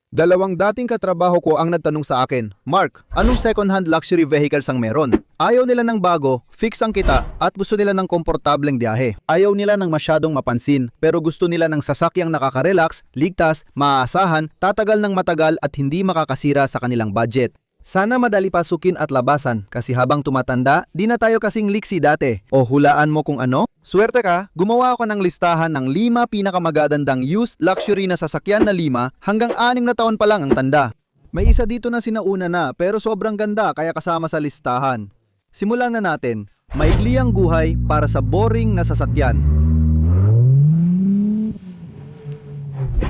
Dalawang dating katrabaho ko ang nagtanong sa akin, Mark, anong second-hand luxury vehicles ang meron? Ayaw nila ng bago, fix ang kita, at gusto nila ng komportableng biyahe. Ayaw nila ng masyadong mapansin, pero gusto nila ng sasakyang nakaka-relax, ligtas, maaasahan, tatagal ng matagal at hindi makakasira sa kanilang budget. Sana madali pasukin at labasan kasi habang tumatanda, di na tayo kasing liksi dati. O hulaan mo kung ano? Swerte ka, gumawa ako ng listahan ng 5 pinakamagagandang used luxury na sasakyan na 5 hanggang 6 na taon pa lang ang tanda. May isa dito na sinauna na pero sobrang ganda kaya kasama sa listahan. Simulan na natin. Maikli ang buhay para sa boring na sasakyan.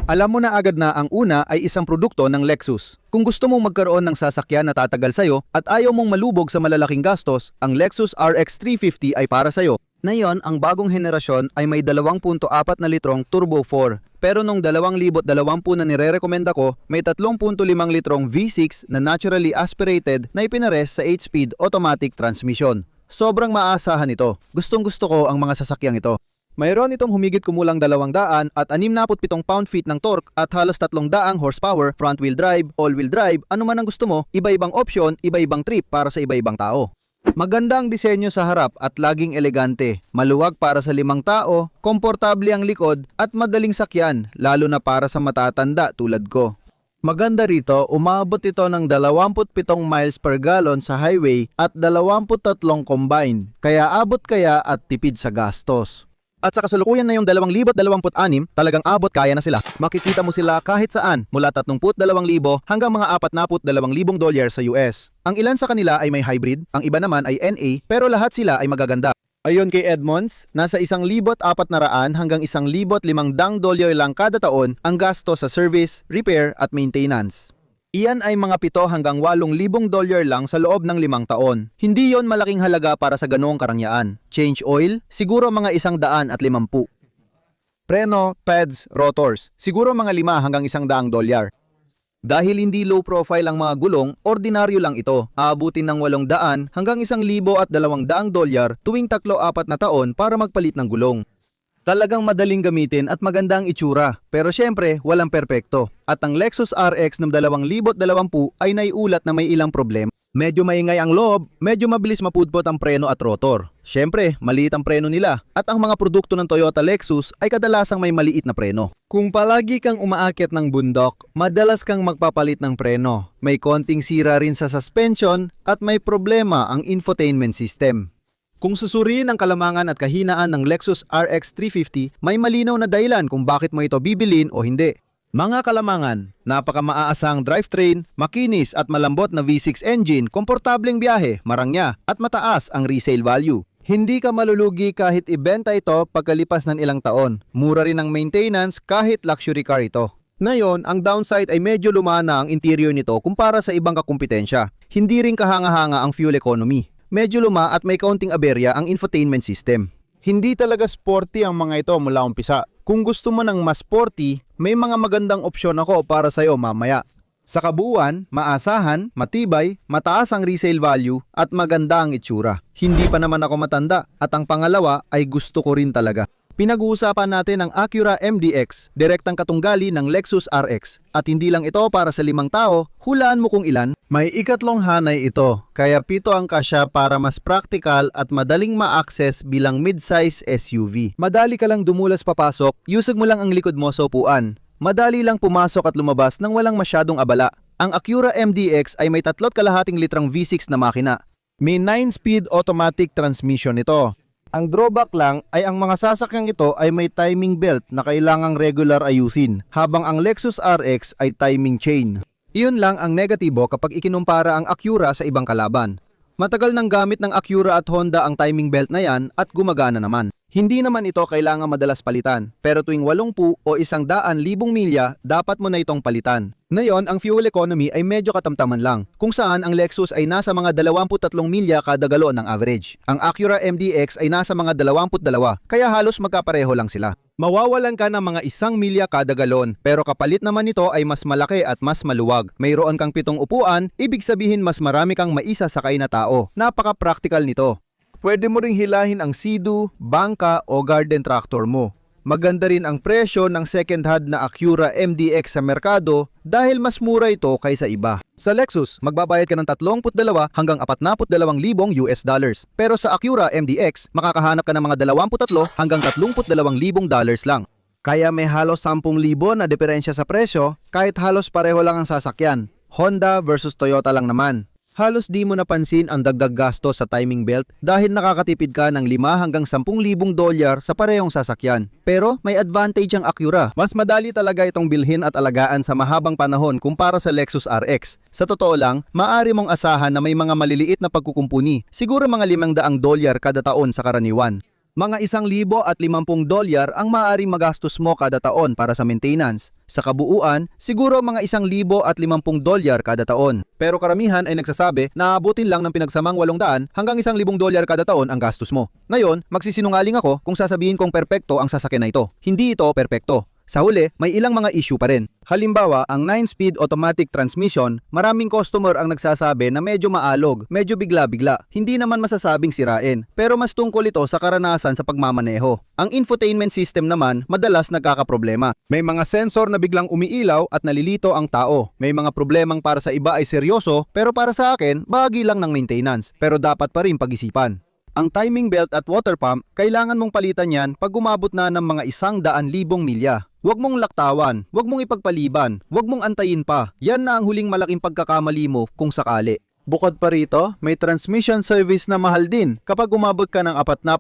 Alam mo na agad na ang una ay isang produkto ng Lexus. Kung gusto mong magkaroon ng sasakyan na tatagal sa'yo at ayaw mong malubog sa malalaking gastos, ang Lexus RX 350 ay para sa'yo. Ngayon, ang bagong henerasyon ay may 2.4 na litrong Turbo 4. Pero nung 2020 na nire-recommenda ko, may 3.5 litrong V6 na naturally aspirated na ipinares sa 8-speed automatic transmission. Sobrang maasahan ito. Gustong-gusto ko ang mga sasakyang ito. Mayroon itong humigit kumulang 200 at 67 pound-feet ng torque at halos 300 horsepower, front-wheel drive, all-wheel drive, ano man ang gusto mo, iba-ibang option, iba-ibang trip para sa iba-ibang tao. Maganda ang disenyo sa harap at laging elegante, maluwag para sa 5 tao, komportable ang likod at madaling sakyan, lalo na para sa matatanda tulad ko. Maganda rito, umabot ito ng 27 miles per gallon sa highway at 23 combine, kaya abot kaya at tipid sa gastos. At sa kasalukuyan na yung 2026, talagang abot kaya na sila. Makikita mo sila kahit saan, mula 32,000 hanggang mga $42,000 sa US. Ang ilan sa kanila ay may hybrid, ang iba naman ay NA, pero lahat sila ay magaganda. Ayon kay Edmonds, nasa 1,400 hanggang $1,500 lang kada taon ang gasto sa service, repair at maintenance. Iyan ay mga 7 hanggang $8,000 lang sa loob ng 5 taon. Hindi yon malaking halaga para sa ganoong karangyaan. Change oil, siguro mga $150. Preno, pads, rotors, siguro mga $5 hanggang $100. Dahil hindi low profile ang mga gulong, ordinaryo lang ito. Aabutin ng $800 hanggang $1,200 tuwing 3-4 na taon para magpalit ng gulong. Talagang madaling gamitin at magandang itsura, pero syempre walang perpekto. At ang Lexus RX ng 2020 ay naiulat na may ilang problema. Medyo maingay ang loob, medyo mabilis mapudpot ang preno at rotor. Syempre, maliit ang preno nila at ang mga produkto ng Toyota Lexus ay kadalasang may maliit na preno. Kung palagi kang umaakit ng bundok, madalas kang magpapalit ng preno. May konting sira rin sa suspension at may problema ang infotainment system. Kung susuriin ang kalamangan at kahinaan ng Lexus RX 350, may malinaw na dahilan kung bakit mo ito bibilin o hindi. Mga kalamangan, napaka-maaasang drivetrain, makinis at malambot na V6 engine, komportableng biyahe, marangya at mataas ang resale value. Hindi ka malulugi kahit ibenta ito pagkalipas ng ilang taon. Mura rin ang maintenance kahit luxury car ito. Ngayon, ang downside ay medyo lumana ang interior nito kumpara sa ibang kakumpetensya. Hindi rin kahanga-hanga ang fuel economy. Medyo luma at may kaunting aberya ang infotainment system. Hindi talaga sporty ang mga ito mula umpisa. Kung gusto mo ng mas sporty, may mga magandang opsyon ako para sa'yo mamaya. Sa kabuuan, maasahan, matibay, mataas ang resale value at maganda ang itsura. Hindi pa naman ako matanda at ang pangalawa ay gusto ko rin talaga. Pinag-uusapan natin ang Acura MDX, direktang katunggali ng Lexus RX. At hindi lang ito para sa 5 tao, hulaan mo kung ilan. May ikatlong hanay ito, kaya 7 ang kasya para mas practical at madaling ma-access bilang mid-size SUV. Madali ka lang dumulas papasok, usog mo lang ang likod mo sa upuan. Madali lang pumasok at lumabas nang walang masyadong abala. Ang Acura MDX ay may 3.5 litrang V6 na makina. May 9-speed automatic transmission ito. Ang drawback lang ay ang mga sasakyang ito ay may timing belt na kailangang regular ayusin, habang ang Lexus RX ay timing chain. Iyon lang ang negatibo kapag ikinumpara ang Acura sa ibang kalaban. Matagal nang gamit ng Acura at Honda ang timing belt na yan at gumagana naman. Hindi naman ito kailangan madalas palitan, pero tuwing 80 o 100,000 milya, dapat mo na itong palitan. Ngayon, ang fuel economy ay medyo katamtaman lang, kung saan ang Lexus ay nasa mga 23 milya kada galon ng average. Ang Acura MDX ay nasa mga 22, kaya halos magkapareho lang sila. Mawawalan ka ng mga 1 milya kada galon, pero kapalit naman nito ay mas malaki at mas maluwag. Mayroon kang 7 upuan, ibig sabihin mas marami kang maisasakay na tao. Napaka-practical nito. Pwede mo ring hilahin ang Sea-Doo, bangka o garden tractor mo. Maganda rin ang presyo ng second-hand na Acura MDX sa merkado dahil mas mura ito kaysa iba. Sa Lexus, magbabayad ka ng 32 hanggang 42,000 US dollars. Pero sa Acura MDX, makakahanap ka ng mga 23 hanggang 32,000 dollars lang. Kaya may halos 10,000 na diferensya sa presyo kahit halos pareho lang ang sasakyan. Honda versus Toyota lang naman. Halos di mo napansin ang dagdag gasto sa timing belt dahil nakakatipid ka ng 5 hanggang 10,000 dolyar sa parehong sasakyan. Pero may advantage ang Acura. Mas madali talaga itong bilhin at alagaan sa mahabang panahon kumpara sa Lexus RX. Sa totoo lang, maaari mong asahan na may mga maliliit na pagkukumpuni. Siguro mga 500 dolyar kada taon sa karaniwan. Mga 1,050 dolyar ang maaaring magastos mo kada taon para sa maintenance. Sa kabuuan, siguro mga 1,050 dolyar kada taon. Pero karamihan ay nagsasabi na aabutin lang ng pinagsamang 800 hanggang 1,000 dolyar kada taon ang gastos mo. Ngayon, magsisinungaling ako kung sasabihin kong perpekto ang sasakyan na ito. Hindi ito perpekto. Sa huli, may ilang mga issue pa rin. Halimbawa, ang 9-speed automatic transmission, maraming customer ang nagsasabi na medyo maalog, medyo bigla-bigla. Hindi naman masasabing sirain, pero mas tungkol ito sa karanasan sa pagmamaneho. Ang infotainment system naman, madalas nagkakaproblema. May mga sensor na biglang umiilaw at nalilito ang tao. May mga problemang para sa iba ay seryoso, pero para sa akin, bahagi lang ng maintenance. Pero dapat pa rin pag-isipan. Ang timing belt at water pump, kailangan mong palitan yan pag umabot na ng mga 100,000 milya. Huwag mong laktawan, huwag mong ipagpaliban, huwag mong antayin pa. Yan na ang huling malaking pagkakamali mo kung sakali. Bukod pa rito, may transmission service na mahal din kapag umabot ka ng 40,000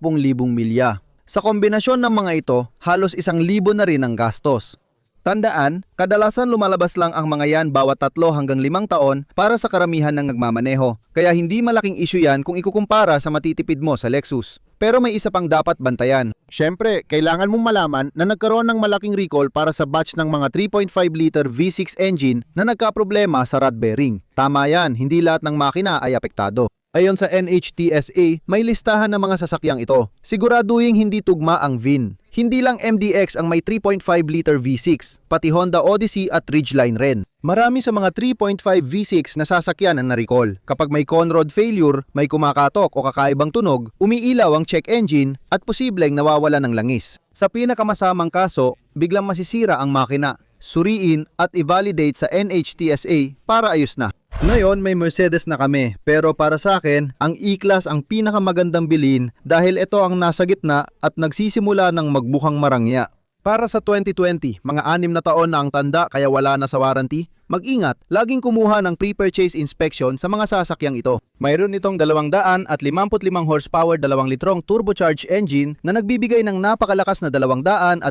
milya. Sa kombinasyon ng mga ito, halos 1,000 na rin ang gastos. Tandaan, kadalasan lumalabas lang ang mga yan bawat 3 hanggang 5 taon para sa karamihan ng nagmamaneho. Kaya hindi malaking issue yan kung ikukumpara sa matitipid mo sa Lexus. Pero may isa pang dapat bantayan. Siyempre, kailangan mong malaman na nagkaroon ng malaking recall para sa batch ng mga 3.5-liter V6 engine na nagkaproblema sa rod bearing. Tama yan, hindi lahat ng makina ay apektado. Ayon sa NHTSA, may listahan ng mga sasakyang ito. Siguraduhin hindi tugma ang VIN. Hindi lang MDX ang may 3.5-liter V6, pati Honda Odyssey at Ridgeline rin. Marami sa mga 3.5 V6 na sasakyan ang na-recall. Kapag may conrod failure, may kumakatok o kakaibang tunog, umiilaw ang check engine at posibleng nawawala ng langis. Sa pinakamasamang kaso, biglang masisira ang makina. Suriin at i-validate sa NHTSA para ayos na. Ngayon may Mercedes na kami, pero para sa akin, ang E-Class ang pinakamagandang bilhin dahil ito ang nasa gitna at nagsisimula ng magbukhang marangya. Para sa 2020, mga 6 na taon na ang tanda kaya wala na sa warranty, mag-ingat, laging kumuha ng pre-purchase inspection sa mga sasakyang ito. Mayroon itong 255 horsepower 2 litrong turbocharged engine na nagbibigay ng napakalakas na 273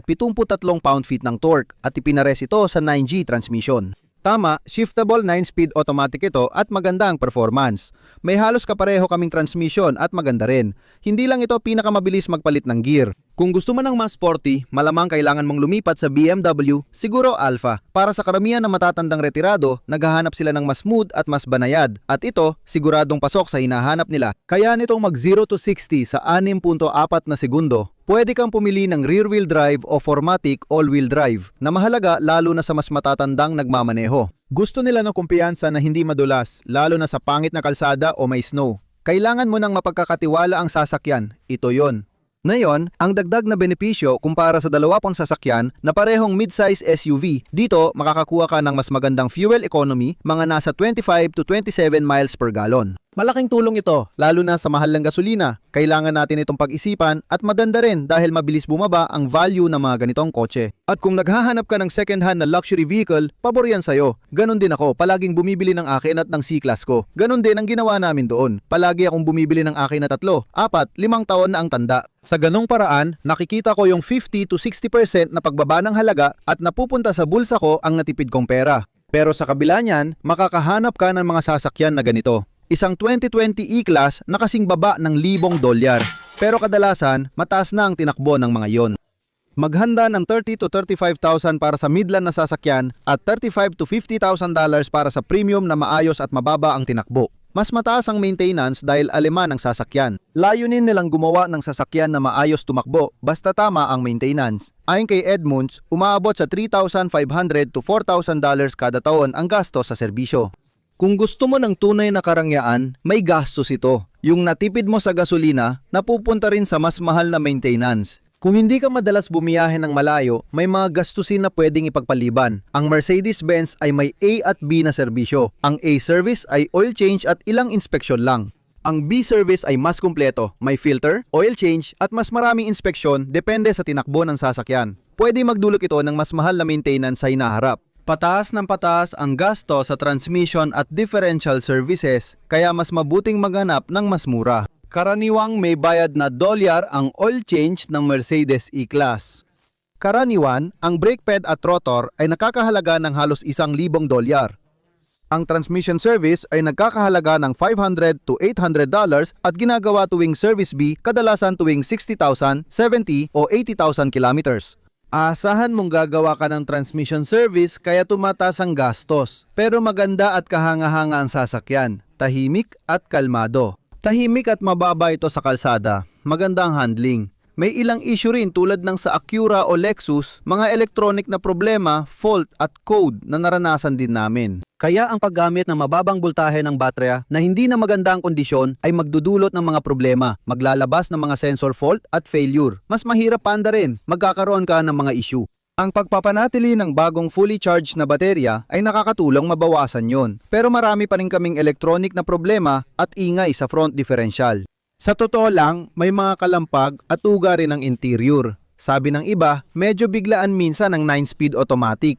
pound-feet ng torque at ipinares ito sa 9G transmission. Tama, shiftable 9-speed automatic ito at maganda ang performance. May halos kapareho kaming transmission at maganda rin. Hindi lang ito pinakamabilis magpalit ng gear. Kung gusto mo ng mas sporty, malamang kailangan mong lumipat sa BMW, siguro Alpha. Para sa karamihan ng matatandang retirado, naghahanap sila ng mas smooth at mas banayad. At ito, siguradong pasok sa hinahanap nila. Kaya nitong mag 0 to 60 sa 6.4 na segundo. Pwede kang pumili ng rear-wheel drive o 4MATIC all-wheel drive na mahalaga lalo na sa mas matatandang nagmamaneho. Gusto nila ng kumpiyansa na hindi madulas, lalo na sa pangit na kalsada o may snow. Kailangan mo ng mapagkakatiwala ang sasakyan, ito yon. Ngayon, ang dagdag na benepisyo kumpara sa dalawa pang sasakyan na parehong mid-size SUV, dito makakakuha ka ng mas magandang fuel economy, mga nasa 25 to 27 miles per gallon. Malaking tulong ito, lalo na sa mahal ng gasolina. Kailangan natin itong pag-isipan at maganda rin dahil mabilis bumaba ang value ng mga ganitong kotse. At kung naghahanap ka ng second-hand na luxury vehicle, pabor yan sa'yo. Ganon din ako, palaging bumibili ng akin at ng C-Class ko. Ganon din ang ginawa namin doon. Palagi akong bumibili ng akin na 3, 4, 5 taon na ang tanda. Sa ganong paraan, nakikita ko yung 50 to 60% na pagbaba ng halaga at napupunta sa bulsa ko ang natipid kong pera. Pero sa kabila niyan, makakahanap ka ng mga sasakyan na ganito. Isang 2020 E-Class na kasing baba ng $1,000. Pero kadalasan, mataas na ang tinakbo ng mga yon. Maghanda ng 30 to 35,000 para sa midland na sasakyan at 35 to 50,000 dollars para sa premium na maayos at mababa ang tinakbo. Mas mataas ang maintenance dahil aleman ang sasakyan. Layunin nilang gumawa ng sasakyan na maayos tumakbo basta tama ang maintenance. Ayon kay Edmunds, umaabot sa $3,500 to $4,000 kada taon ang gasto sa serbisyo. Kung gusto mo ng tunay na karangyaan, may gastos ito. Yung natipid mo sa gasolina, napupunta rin sa mas mahal na maintenance. Kung hindi ka madalas bumiyahe ng malayo, may mga gastusin na pwedeng ipagpaliban. Ang Mercedes-Benz ay may A at B na serbisyo. Ang A service ay oil change at ilang inspeksyon lang. Ang B service ay mas kumpleto, may filter, oil change at mas maraming inspeksyon depende sa tinakbo ng sasakyan. Pwede magdulot ito ng mas mahal na maintenance sa hinaharap. Pataas ng pataas ang gasto sa transmission at differential services, kaya mas mabuting maghanap ng mas mura. Karaniwang may bayad na dolyar ang oil change ng Mercedes E-Class. Karaniwan, ang brake pad at rotor ay nakakahalaga ng halos $1,000. Ang transmission service ay nagkakahalaga ng $500 to $800 at ginagawa tuwing service B kadalasan tuwing 60,000, 70 o 80,000 kilometers. Aasahan mong gagawa ka ng transmission service kaya tumataas ang gastos. Pero maganda at kahanga-hanga ang sasakyan, tahimik at kalmado. Tahimik at mababa ito sa kalsada, maganda ang handling. May ilang issue rin tulad ng sa Acura o Lexus, mga electronic na problema, fault at code na naranasan din namin. Kaya ang paggamit ng mababang voltahe ng baterya na hindi na maganda ang kondisyon ay magdudulot ng mga problema, maglalabas ng mga sensor fault at failure. Mas mahirap panda rin, magkakaroon ka ng mga issue. Ang pagpapanatili ng bagong fully charged na baterya ay nakakatulong mabawasan yon. Pero marami pa rin kaming electronic na problema at ingay sa front differential. Sa totoo lang, may mga kalampag at uga rin ang interior. Sabi ng iba, medyo biglaan minsan ang 9-speed automatic.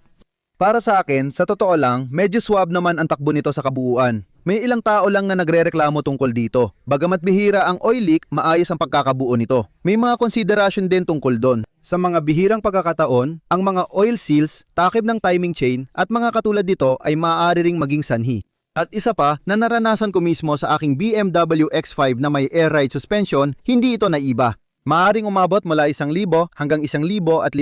Para sa akin, sa totoo lang, medyo swab naman ang takbo nito sa kabuuan. May ilang tao lang na nagrereklamo tungkol dito. Bagamat bihira ang oil leak, maayos ang pagkakabuo nito. May mga konsiderasyon din tungkol doon. Sa mga bihirang pagkakataon, ang mga oil seals, takip ng timing chain at mga katulad dito ay maaari ring maging sanhi. At isa pa na naranasan ko mismo sa aking BMW X5 na may air ride suspension, hindi ito naiba. Maaring umabot mula 1,000 hanggang $1,500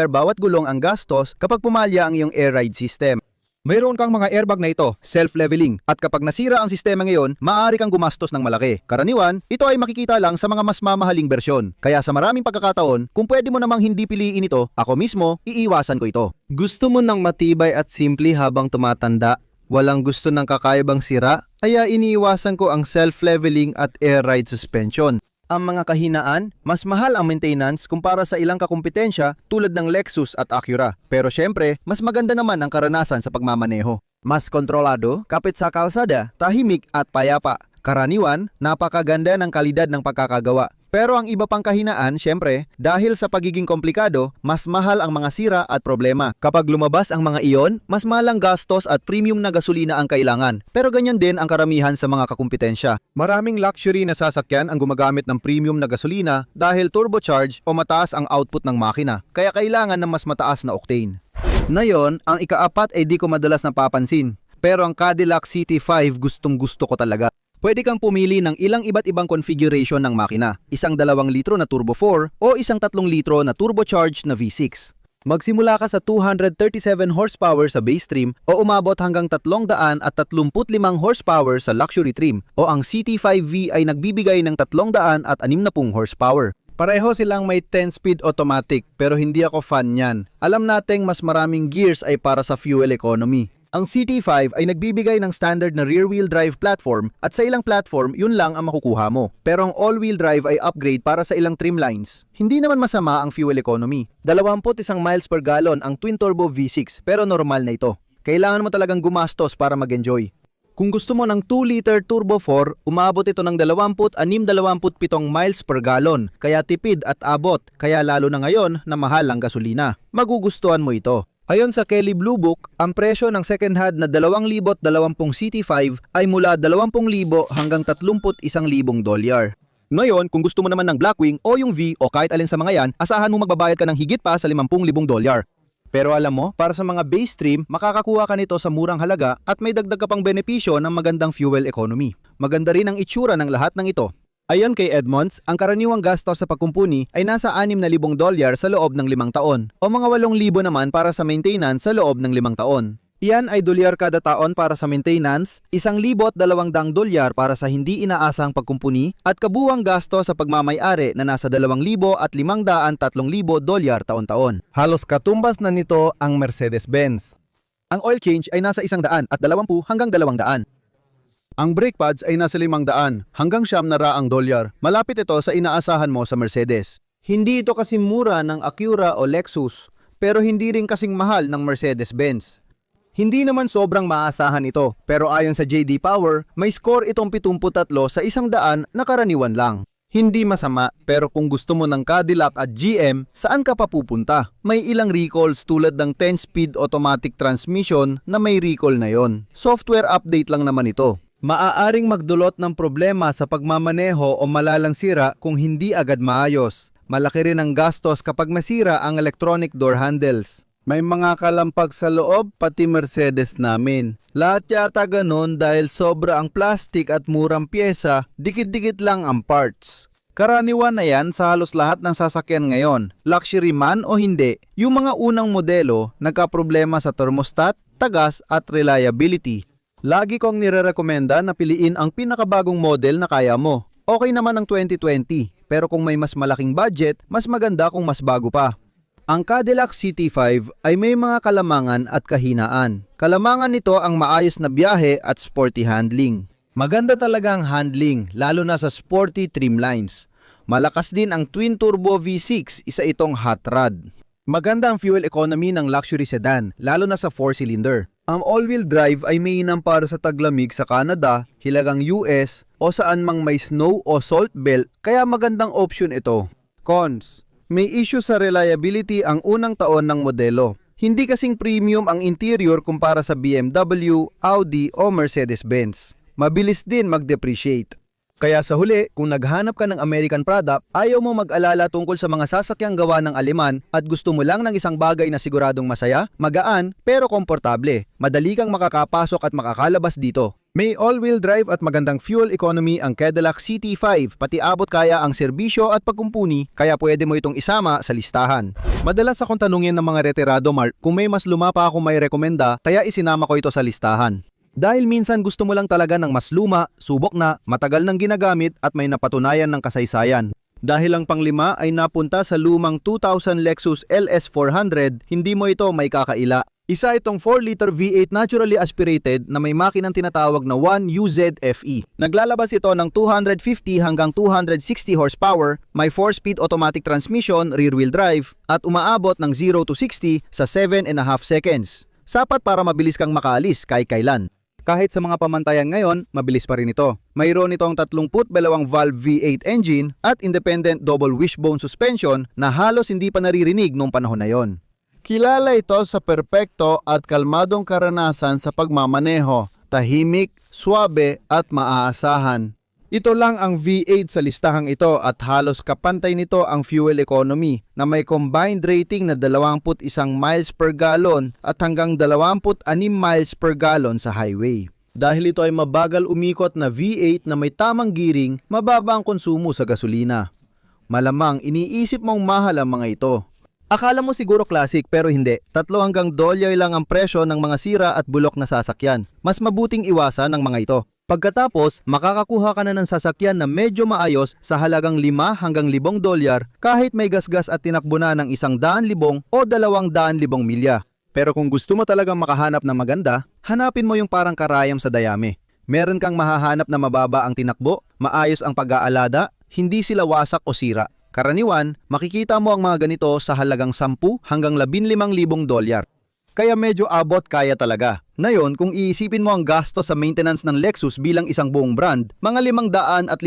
bawat gulong ang gastos kapag pumalya ang iyong air ride system. Mayroon kang mga airbag na ito, self-leveling, at kapag nasira ang sistema ngayon, maaari kang gumastos ng malaki. Karaniwan, ito ay makikita lang sa mga mas mamahaling bersyon. Kaya sa maraming pagkakataon, kung pwede mo namang hindi piliin ito, ako mismo, iiwasan ko ito. Gusto mo ng matibay at simple habang tumatanda? Walang gusto ng kakaibang sira? Kaya iniiwasan ko ang self-leveling at air ride suspension. Ang mga kahinaan, mas mahal ang maintenance kumpara sa ilang kakumpetensya tulad ng Lexus at Acura. Pero syempre, mas maganda naman ang karanasan sa pagmamaneho. Mas kontrolado, kapit sa kalsada, tahimik at payapa. Karaniwan, napakaganda ng kalidad ng pagkakagawa. Pero ang iba pang kahinaan, syempre, dahil sa pagiging komplikado, mas mahal ang mga sira at problema. Kapag lumabas ang mga iyon, mas mahal ang gastos at premium na gasolina ang kailangan. Pero ganyan din ang karamihan sa mga kakumpetensya. Maraming luxury na sasakyan ang gumagamit ng premium na gasolina dahil turbocharge o mataas ang output ng makina. Kaya kailangan ng mas mataas na octane. Ngayon, ang ikaapat ay di ko madalas napapansin. Pero ang Cadillac CT5 gustong-gusto ko talaga. Pwede kang pumili ng ilang iba't ibang configuration ng makina. Isang 2 litro na Turbo 4 o isang 3 litro na turbocharged na V6. Magsimula ka sa 237 horsepower sa base trim o umabot hanggang 335 horsepower sa luxury trim o ang CT5V ay nagbibigay ng 360 horsepower. Pareho silang may 10-speed automatic pero hindi ako fan niyan. Alam nating mas maraming gears ay para sa fuel economy. Ang CT5 ay nagbibigay ng standard na rear-wheel drive platform at sa ilang platform yun lang ang makukuha mo. Pero ang all-wheel drive ay upgrade para sa ilang trim lines. Hindi naman masama ang fuel economy. 21 miles per gallon ang twin-turbo V6 pero normal na ito. Kailangan mo talagang gumastos para mag-enjoy. Kung gusto mo ng 2-liter Turbo 4, umabot ito ng 26-27 miles per gallon. Kaya tipid at abot, kaya lalo na ngayon na mahal ang gasolina. Magugustuhan mo ito. Ayon sa Kelley Blue Book, ang presyo ng second-hand na 2020 CT5 ay mula 20,000 hanggang 31,000 dolyar. Ngayon, kung gusto mo naman ng Blackwing o yung V o kahit alin sa mga yan, asahan mo magbabayad ka ng higit pa sa 50,000 dolyar. Pero alam mo, para sa mga base trim, makakakuha ka nito sa murang halaga at may dagdag ka pang benepisyo ng magandang fuel economy. Maganda rin ang itsura ng lahat ng ito. Ayon kay Edmonds, ang karaniwang gastos sa pagkumpuni ay nasa 6,000 dolyar sa loob ng 5 taon o mga 8,000 naman para sa maintenance sa loob ng 5 taon. Iyan ay dolyar kada taon para sa maintenance, 1,200 dolyar para sa hindi inaasang pagkumpuni at kabuwang gasto sa pagmamay-ari na nasa 2,500 at 500,000 dolyar taon-taon. Halos katumbas na nito ang Mercedes-Benz. Ang oil change ay nasa 120 hanggang 200. Ang brake pads ay nasa 500 hanggang $900 dolyar. Malapit ito sa inaasahan mo sa Mercedes. Hindi ito kasing mura ng Acura o Lexus, pero hindi rin kasing mahal ng Mercedes-Benz. Hindi naman sobrang maasahan ito, pero ayon sa JD Power, may score itong 73 sa 100 na karaniwan lang. Hindi masama, pero kung gusto mo ng Cadillac at GM, saan ka pa pupunta? May ilang recalls tulad ng 10-speed automatic transmission na may recall na yon. Software update lang naman ito. Maaaring magdulot ng problema sa pagmamaneho o malalang sira kung hindi agad maayos. Malaki rin ang gastos kapag masira ang electronic door handles. May mga kalampag sa loob, pati Mercedes namin. Lahat yata ganun dahil sobra ang plastic at murang pyesa, dikit-dikit lang ang parts. Karaniwan na yan sa halos lahat ng sasakyan ngayon, luxury man o hindi. Yung mga unang modelo, nagkaproblema sa thermostat, tagas at reliability. Lagi kong nirerekomenda na piliin ang pinakabagong model na kaya mo. Okay naman ang 2020, pero kung may mas malaking budget, mas maganda kung mas bago pa. Ang Cadillac CT5 ay may mga kalamangan at kahinaan. Kalamangan nito ang maayos na biyahe at sporty handling. Maganda talaga ang handling, lalo na sa sporty trimlines. Malakas din ang twin-turbo V6, isa itong hot rod. Maganda ang fuel economy ng luxury sedan, lalo na sa 4-cylinder. Ang all-wheel drive ay mainam para sa taglamig sa Canada, hilagang US, o saan mang may snow o salt belt, kaya magandang option ito. Cons: may issue sa reliability ang unang taon ng modelo. Hindi kasing premium ang interior kumpara sa BMW, Audi o Mercedes-Benz. Mabilis din mag-depreciate. Kaya sa huli, kung naghanap ka ng American product, ayaw mo mag-alala tungkol sa mga sasakyang gawa ng Aleman at gusto mo lang ng isang bagay na siguradong masaya, magaan, pero komportable. Madali kang makakapasok at makakalabas dito. May all-wheel drive at magandang fuel economy ang Cadillac CT5, pati abot kaya ang serbisyo at pagkumpuni, kaya pwede mo itong isama sa listahan. Madalas akong tanungin ng mga retirado, Mark, kung may mas luma pa akong may rekomenda, kaya isinama ko ito sa listahan. Dahil minsan gusto mo lang talaga ng mas luma, subok na, matagal nang ginagamit at may napatunayan ng kasaysayan. Dahil ang panglima ay napunta sa lumang 2000 Lexus LS400, hindi mo ito may kakaila. Isa itong 4-liter V8 naturally aspirated na may makinang tinatawag na 1UZ-FE. Naglalabas ito ng 250 hanggang 260 horsepower, may 4-speed automatic transmission, rear-wheel drive, at umaabot ng 0 to 60 sa 7.5 seconds. Sapat para mabilis kang makaalis kahit kailan. Kahit sa mga pamantayan ngayon, mabilis pa rin ito. Mayroon itong 32-valve V8 engine at independent double wishbone suspension na halos hindi pa naririnig noong panahon na yon. Kilala ito sa perpekto at kalmadong karanasan sa pagmamaneho, tahimik, swabe at maaasahan. Ito lang ang V8 sa listahang ito at halos kapantay nito ang fuel economy na may combined rating na 21 miles per gallon at hanggang 26 miles per gallon sa highway. Dahil ito ay mabagal umikot na V8 na may tamang giring, mababa ang konsumo sa gasolina. Malamang iniisip mong mahal ang mga ito. Akala mo siguro classic pero hindi. $3 hanggang $2 lang ang presyo ng mga sira at bulok na sasakyan. Mas mabuting iwasan ang mga ito. Pagkatapos, makakakuha ka na ng sasakyan na medyo maayos sa halagang $5 hanggang $1,000 kahit may gasgas at tinakbo na ng 100,000 o 200,000 milya. Pero kung gusto mo talagang makahanap ng maganda, hanapin mo yung parang karayam sa dayami. Meron kang mahahanap na mababa ang tinakbo, maayos ang pag-aalada, hindi sila wasak o sira. Karaniwan, makikita mo ang mga ganito sa halagang 10 hanggang $15,000. Kaya medyo abot kaya talaga. Ngayon, kung iisipin mo ang gasto sa maintenance ng Lexus bilang isang buong brand, mga $551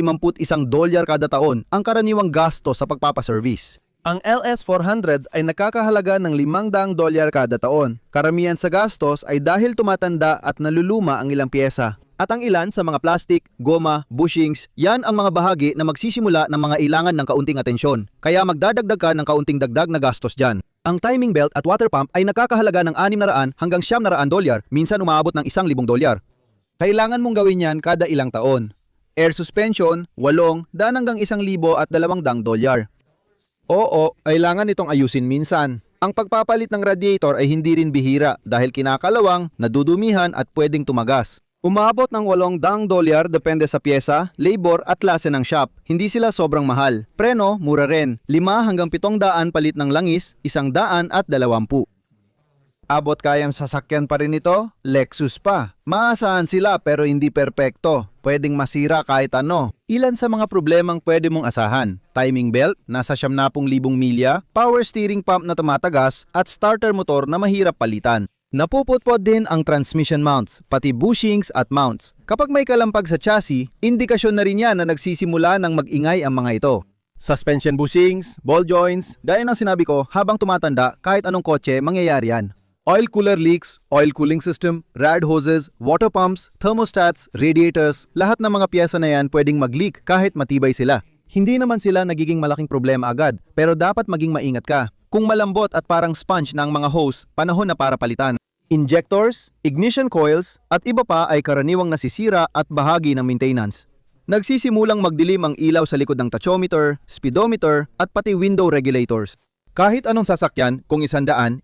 kada taon ang karaniwang gasto sa pagpapaservice. Ang LS400 ay nakakahalaga ng $500 kada taon. Karamihan sa gastos ay dahil tumatanda at naluluma ang ilang pyesa. At ang ilan sa mga plastic, goma, bushings, yan ang mga bahagi na magsisimula ng mga ilangan ng kaunting atensyon. Kaya magdadagdag ka ng kaunting dagdag na gastos dyan. Ang timing belt at water pump ay nakakahalaga ng $600 hanggang $900, minsan umaabot ng $1,000. Kailangan mong gawin yan kada ilang taon. Air suspension, 8, daan hanggang $1,200. Oo, kailangan itong ayusin minsan. Ang pagpapalit ng radiator ay hindi rin bihira dahil kinakalawang, nadudumihan at pwedeng tumagas. Umaabot ng $800 depende sa pyesa, labor at klase ng shop. Hindi sila sobrang mahal. Preno, mura rin. 5 hanggang 700 palit ng langis, 100 at 20. Abot kayang sasakyan pa rin ito? Lexus pa. Maasahan sila pero hindi perpekto. Pwedeng masira kahit ano. Ilan sa mga problemang pwede mong asahan? Timing belt, nasa 70,000 milya, power steering pump na tumatagas, at starter motor na mahirap palitan. Napuputpod din ang transmission mounts, pati bushings at mounts. Kapag may kalampag sa chassis, indikasyon na rin yan na nagsisimula ng mag-ingay ang mga ito. Suspension bushings, ball joints, gaya ng sinabi ko, habang tumatanda, kahit anong kotse, mangyayari yan. Oil cooler leaks, oil cooling system, rad hoses, water pumps, thermostats, radiators, lahat ng mga piyesa na yan pwedeng mag-leak kahit matibay sila. Hindi naman sila nagiging malaking problema agad, pero dapat maging maingat ka. Kung malambot at parang sponge na ang mga hose, panahon na para palitan. Injectors, ignition coils, at iba pa ay karaniwang nasisira at bahagi ng maintenance. Nagsisimulang magdilim ang ilaw sa likod ng tachometer, speedometer, at pati window regulators. Kahit anong sasakyan, kung 100, 1,000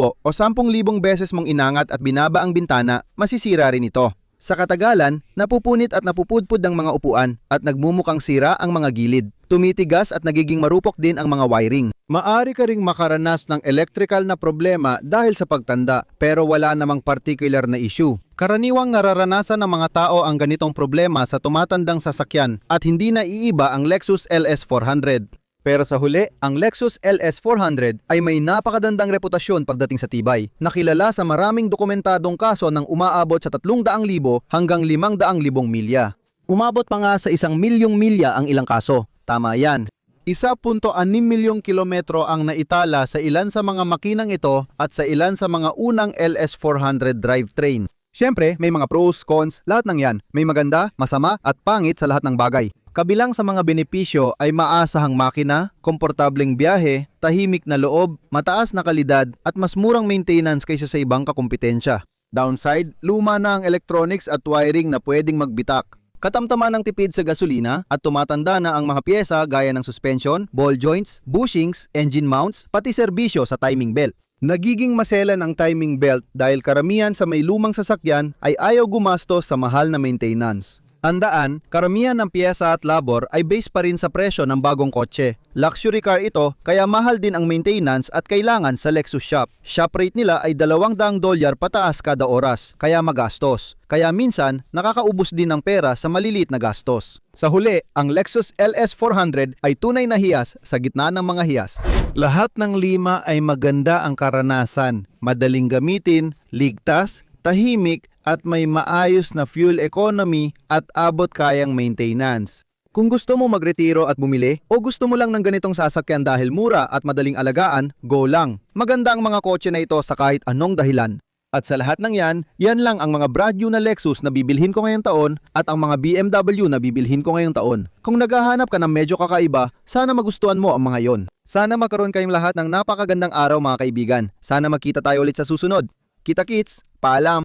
o 10,000 beses mong inangat at binaba ang bintana, masisira rin ito. Sa katagalan, napupunit at napupudpud ang mga upuan at nagmumukhang sira ang mga gilid. Tumitigas at nagiging marupok din ang mga wiring. Maari ka ring makaranas ng electrical na problema dahil sa pagtanda, pero wala namang particular na issue. Karaniwang nararanasan ng mga tao ang ganitong problema sa tumatandang sasakyan at hindi na iiba ang Lexus LS400. Pero sa huli, ang Lexus LS400 ay may napakagandang reputasyon pagdating sa tibay. Nakilala sa maraming dokumentadong kaso ng umaabot sa 300,000 hanggang 500,000 milya. Umabot pa nga sa 1,000,000 milya ang ilang kaso. Tama yan. 1.6 milyong kilometro ang naitala sa ilan sa mga makinang ito at sa ilan sa mga unang LS400 drivetrain. Siyempre, may mga pros, cons, lahat ng yan. May maganda, masama at pangit sa lahat ng bagay. Kabilang sa mga benepisyo ay maasahang makina, komportableng biyahe, tahimik na loob, mataas na kalidad at mas murang maintenance kaysa sa ibang kakumpetensya. Downside, luma na ang electronics at wiring na pwedeng magbitak. Katamtaman ng tipid sa gasolina at tumatanda na ang mga piyesa gaya ng suspension, ball joints, bushings, engine mounts, pati serbisyo sa timing belt. Nagiging maselan ang timing belt dahil karamihan sa may lumang sasakyan ay ayaw gumastos sa mahal na maintenance. Tandaan, karamihan ng piyesa at labor ay base pa rin sa presyo ng bagong kotse. Luxury car ito, kaya mahal din ang maintenance at kailangan sa Lexus shop. Shop rate nila ay $200 pataas kada oras, kaya magastos. Kaya minsan, nakakaubos din ng pera sa maliliit na gastos. Sa huli, ang Lexus LS400 ay tunay na hiyas sa gitna ng mga hiyas. Lahat ng 5 ay maganda ang karanasan, madaling gamitin, ligtas, tahimik, at may maayos na fuel economy at abot kayang maintenance. Kung gusto mo magretiro at bumili o gusto mo lang ng ganitong sasakyan dahil mura at madaling alagaan, go lang. Maganda ang mga kotse na ito sa kahit anong dahilan. At sa lahat ng yan lang ang mga brand new na Lexus na bibilhin ko ngayong taon at ang mga BMW na bibilhin ko ngayong taon. Kung naghahanap ka ng medyo kakaiba, sana magustuhan mo ang mga yon. Sana magkaroon kayong lahat ng napakagandang araw mga kaibigan. Sana magkita tayo ulit sa susunod. Kita-kits, paalam!